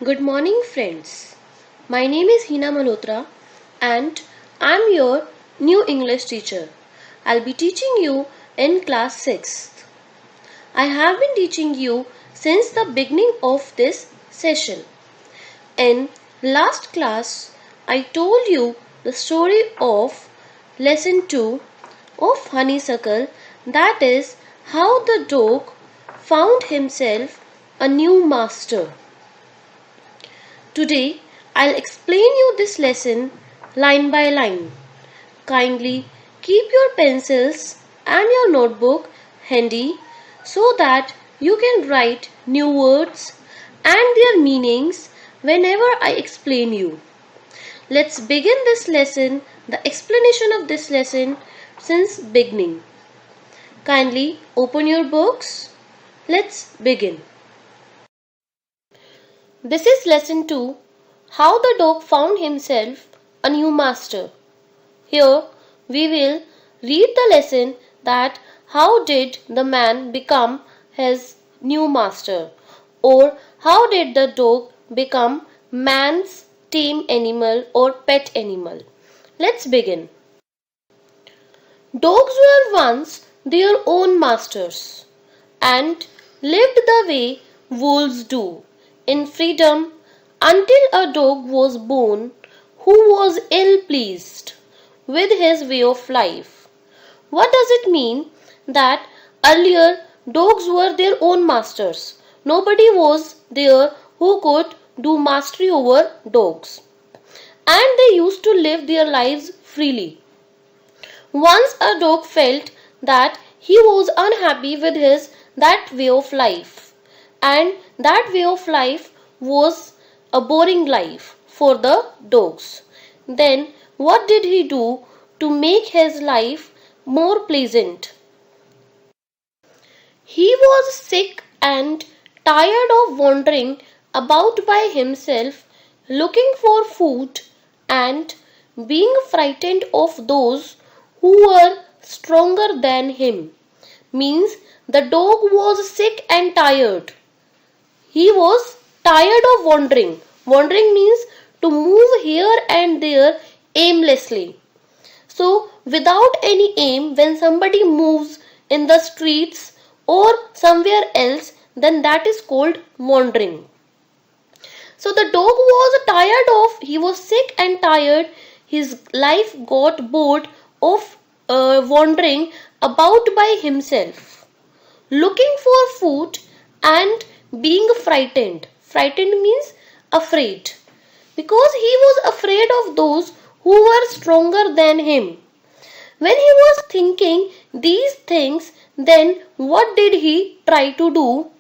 Good morning, friends. My name is Hina Malhotra and I'm your new English teacher. I'll be teaching you in class 6th. I have been teaching you since the beginning of this session. In last class, I told you the story of lesson 2 of Honeysuckle, that is, how the dog found himself a new master. Today, I'll explain you this lesson line by line. Kindly keep your pencils and your notebook handy so that you can write new words and their meanings whenever I explain you. Let's begin this lesson, the explanation of this lesson since beginning. Kindly open your books. Let's begin. This is lesson 2, how the dog found himself a new master. Here we will read the lesson that how did the man become his new master, or how did the dog become man's tame animal or pet animal. Let's begin. Dogs were once their own masters and lived the way wolves do, in freedom, until a dog was born who was ill pleased with his way of life. What does it mean that earlier dogs were their own masters? Nobody was there who could do mastery over dogs, and they used to live their lives freely. Once a dog felt that he was unhappy with that way of life, and that way of life was a boring life for the dogs. Then what did he do to make his life more pleasant? He was sick and tired of wandering about by himself looking for food and being frightened of those who were stronger than him. Means the dog was sick and tired. He was tired of wandering. Wandering means to move here and there aimlessly. So, without any aim, when somebody moves in the streets or somewhere else, then that is called wandering. So, the dog was he was sick and tired. His life got bored of wandering about by himself, looking for food and being frightened. Frightened means afraid, because he was afraid of those who were stronger than him. When he was thinking these things, then what did he try to do?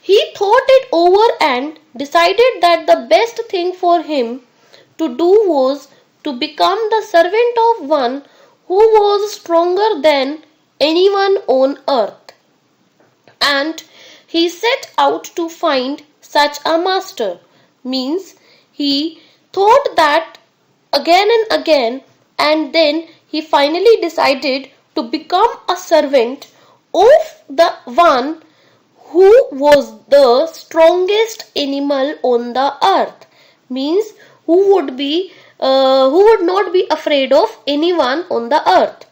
He thought it over and decided that the best thing for him to do was to become the servant of one who was stronger than anyone on earth. And he set out to find such a master. Means he thought that again and again, and then he finally decided to become a servant of the one who was the strongest animal on the earth. Means who would not be afraid of anyone on the earth.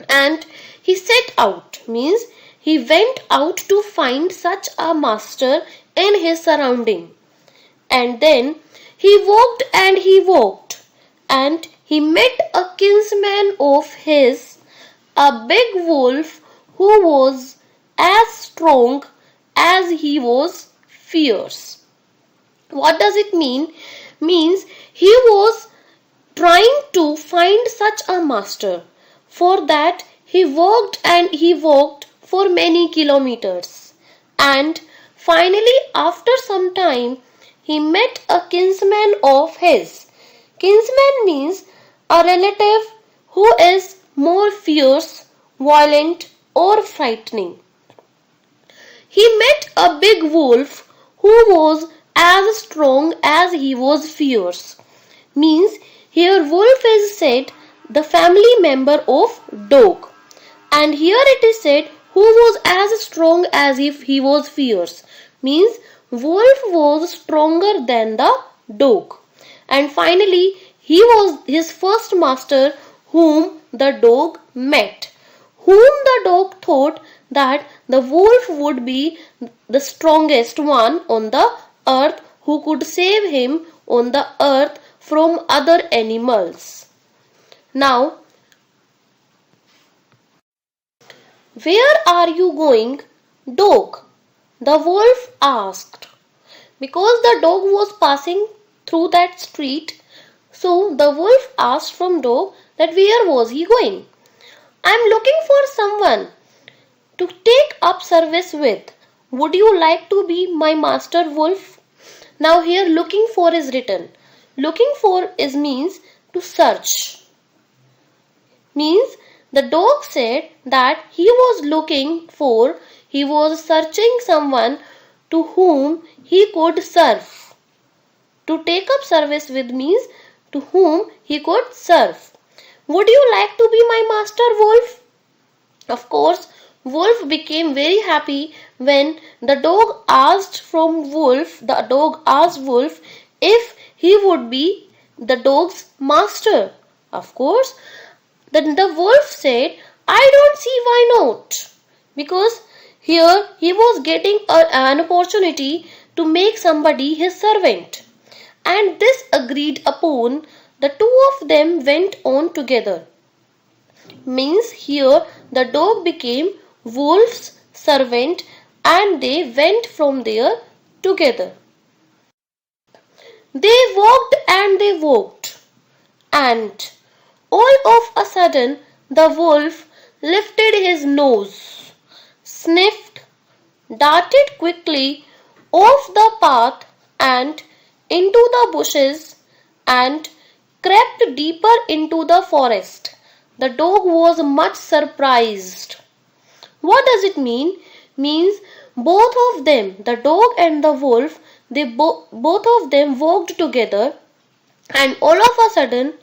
And he set out, means he went out to find such a master in his surrounding. And then he walked and he walked, and he met a kinsman of his, a big wolf who was as strong as he was fierce. What does it mean? Means he was trying to find such a master. For that he walked and he walked for many kilometers, and finally after some time he met a kinsman of his. Kinsman means a relative who is more fierce, violent or frightening. He met a big wolf who was as strong as he was fierce. Means here wolf is said the family member of dog, and here it is said who was as strong as if he was fierce. Means wolf was stronger than the dog. And finally, he was his first master whom the dog met, whom the dog thought that the wolf would be the strongest one on the earth who could save him on the earth from other animals. Now, where are you going, dog? The wolf asked. Because the dog was passing through that street, so the wolf asked from dog that where was he going. I am looking for someone to take up service with. Would you like to be my master wolf? Now here looking for is written. Looking for is means to search. Means the dog said that he was searching someone to whom he could serve. To take up service with means to whom he could serve. Would you like to be my master wolf? Of course, Wolf became very happy when the dog asked Wolf if he would be the dog's master. Of course, then the wolf said, I don't see why not. Because here he was getting an opportunity to make somebody his servant. And this agreed upon, the two of them went on together. Means here the dog became wolf's servant and they went from there together. They walked and all of a sudden the wolf lifted his nose, sniffed, darted quickly off the path and into the bushes and crept deeper into the forest. The dog was much surprised. What does it mean? Means both of them, the dog and the wolf, both of them walked together and all of a sudden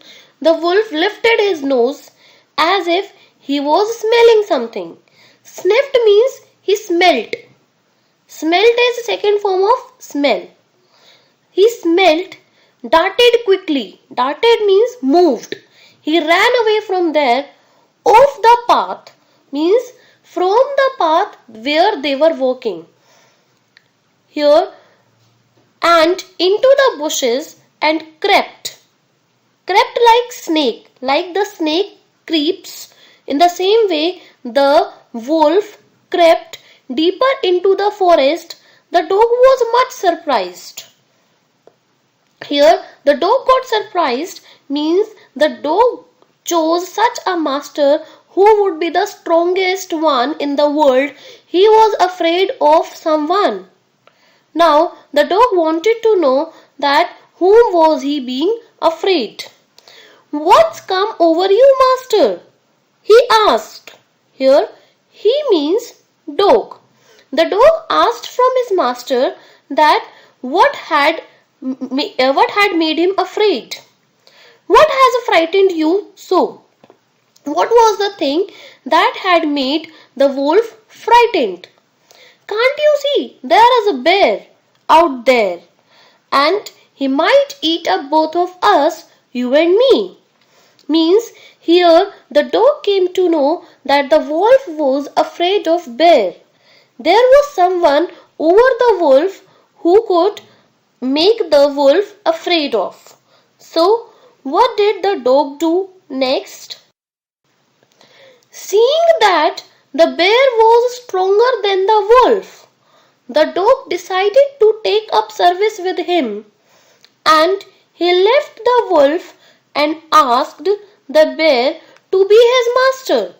the wolf lifted his nose as if he was smelling something. Sniffed means he smelt. Smelt is the second form of smell. He smelt, darted quickly. Darted means moved. He ran away from there, off the path, means from the path where they were walking. Here, and into the bushes and crept. Crept like snake, like the snake creeps. In the same way, the wolf crept deeper into the forest. The dog was much surprised. Here, the dog got surprised means the dog chose such a master who would be the strongest one in the world. He was afraid of someone. Now, the dog wanted to know that whom was he being afraid. What's come over you, master? He asked. Here, he means dog. The dog asked from his master that what had made him afraid. What has frightened you so? What was the thing that had made the wolf frightened? Can't you see there is a bear out there and he might eat up both of us, you and me. Means here the dog came to know that the wolf was afraid of bear. There was someone over the wolf who could make the wolf afraid of. So, what did the dog do next? Seeing that the bear was stronger than the wolf, the dog decided to take up service with him and he left the wolf and asked the bear to be his master.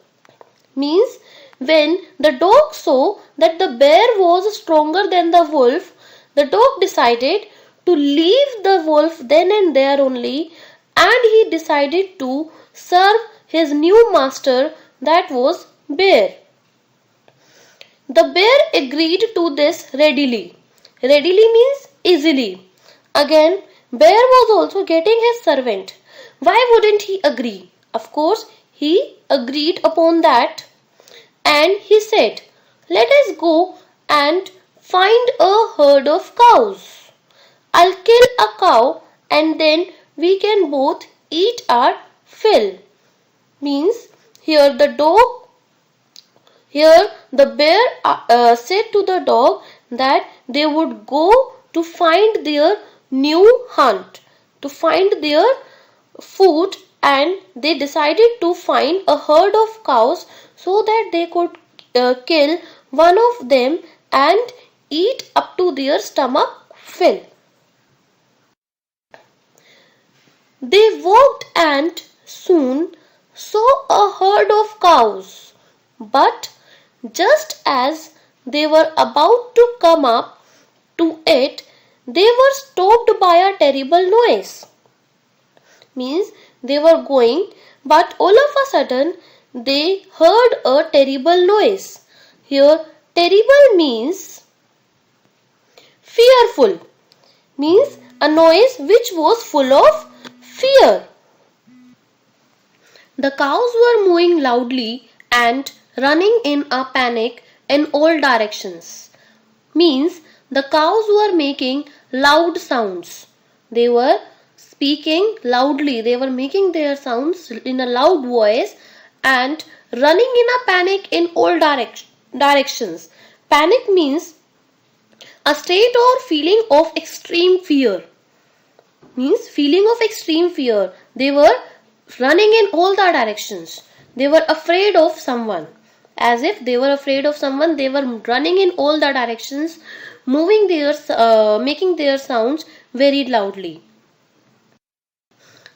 Means when the dog saw that the bear was stronger than the wolf, the dog decided to leave the wolf then and there only and he decided to serve his new master, that was bear. The bear agreed to this readily. Readily means easily. Again, bear was also getting his servant. Why wouldn't he agree? Of course, he agreed upon that and he said, let us go and find a herd of cows. I'll kill a cow and then we can both eat our fill. Means here the bear said to the dog that they would go to find their new hunt, to find their food, and they decided to find a herd of cows so that they could kill one of them and eat up to their stomach fill. They walked and soon saw a herd of cows, but just as they were about to come up to it, they were stopped by a terrible noise. Means they were going, but all of a sudden they heard a terrible noise. Here terrible means fearful, means a noise which was full of fear. The cows were mooing loudly and running in a panic in all directions. Means the cows were making loud sounds. They were speaking loudly. They were making their sounds in a loud voice and running in a panic in all directions. Panic means a state or feeling of extreme fear. Means feeling of extreme fear. They were running in all the directions. They were afraid of someone. As if they were afraid of someone, they were running in all the directions, making their sounds very loudly.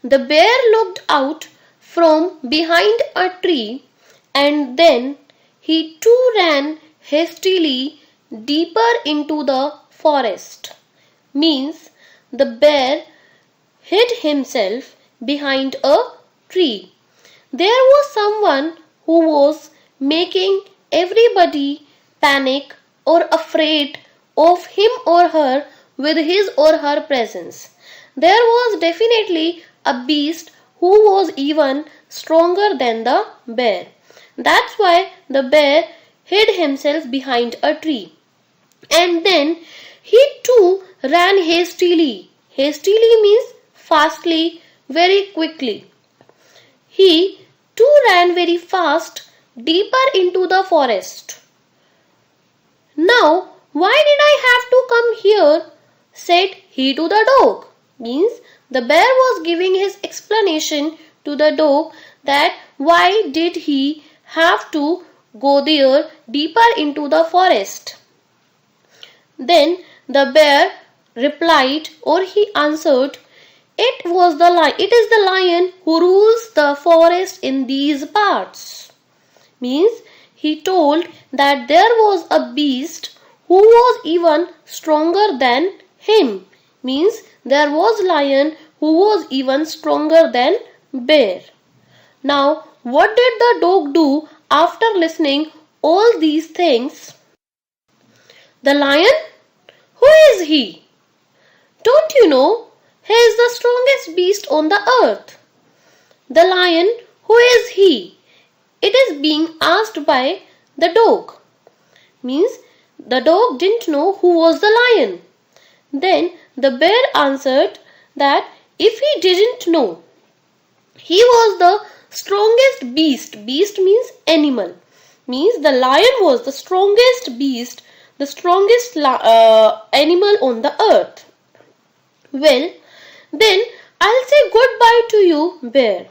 The bear looked out from behind a tree and then he too ran hastily deeper into the forest. Means the bear hid himself behind a tree. There was someone who was making everybody panic or afraid of him or her with his or her presence. There was definitely a beast who was even stronger than the bear. That's why the bear hid himself behind a tree. And then he too ran hastily. Hastily means fastly, very quickly. He too ran very fast deeper into the forest. Now, why did I have to come here? Said he to the dog. Means the bear was giving his explanation to the dog that why did he have to go there deeper into the forest. Then the bear replied, or he answered, it is the lion who rules the forest in these parts. Means he told that there was a beast who was even stronger than him. Means there was lion who was even stronger than bear. Now what did the dog do after listening all these things? The lion? Who is he? Don't you know? He is the strongest beast on the earth. The lion, who is he? It is being asked by the dog. Means the dog didn't know who was the lion. Then the bear answered that if he didn't know, he was the strongest beast. Beast means animal. Means the lion was the strongest beast, the strongest animal on the earth. Well, then I'll say goodbye to you, bear.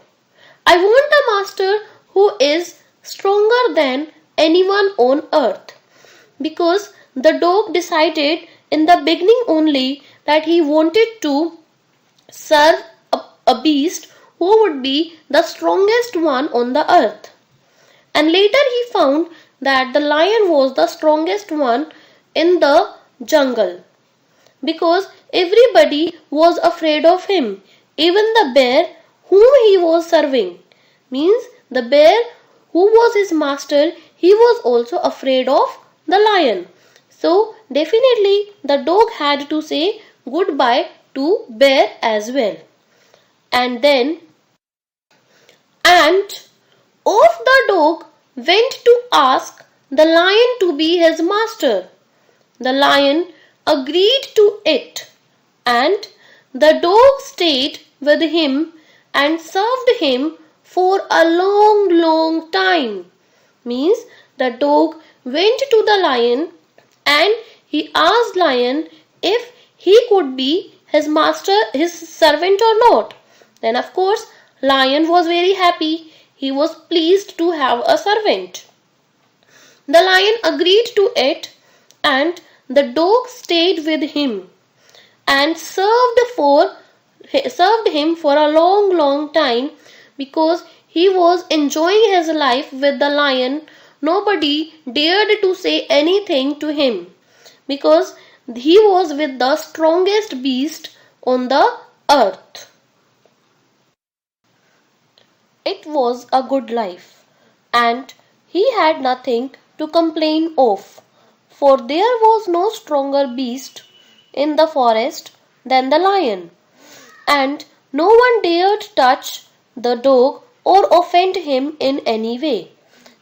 I want a master who is stronger than anyone on earth. Because the dog decided in the beginning only that he wanted to serve a beast who would be the strongest one on the earth. And later he found that the lion was the strongest one in the jungle. Because everybody was afraid of him, even the bear whom he was serving. Means the bear who was his master, he was also afraid of the lion. So definitely the dog had to say goodbye to bear as well. And off the dog went to ask the lion to be his master. the lion agreed to it, and the dog stayed with him and served him for a long time. Means the dog went to the lion and he asked lion if he could be his master, his servant or not. Then of course lion was very happy. He was pleased to have a servant. The lion agreed to it and the dog stayed with him and served him for a long time because he was enjoying his life with the lion. Nobody dared to say anything to him because he was with the strongest beast on the earth. It was a good life, and he had nothing to complain of, for there was no stronger beast in the forest than the lion, and no one dared touch the dog or offend him in any way.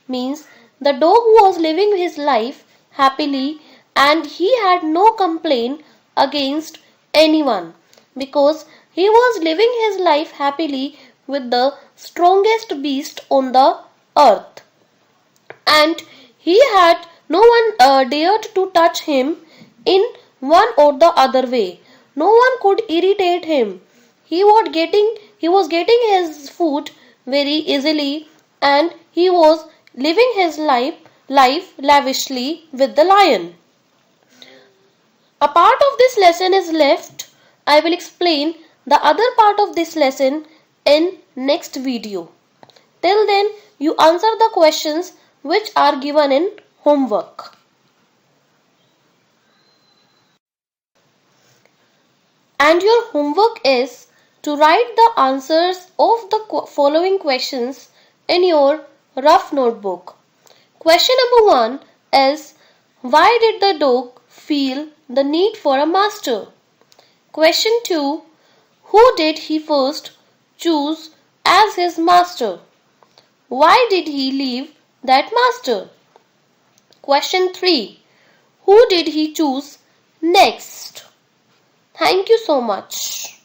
Means the dog was living his life happily and he had no complaint against anyone because he was living his life happily with the strongest beast on the earth, and he had no one dared to touch him in one or the other way. No one could irritate him. He was getting his food very easily and he was living his life lavishly with the lion. A part of this lesson is left. I will explain the other part of this lesson in next video. Till then, you answer the questions which are given in homework. And your homework is to write the answers of the following questions in your rough notebook. Question number 1 is, why did the dog feel the need for a master? Question 2, who did he first choose as his master? Why did he leave that master? Question 3, who did he choose next? Thank you so much.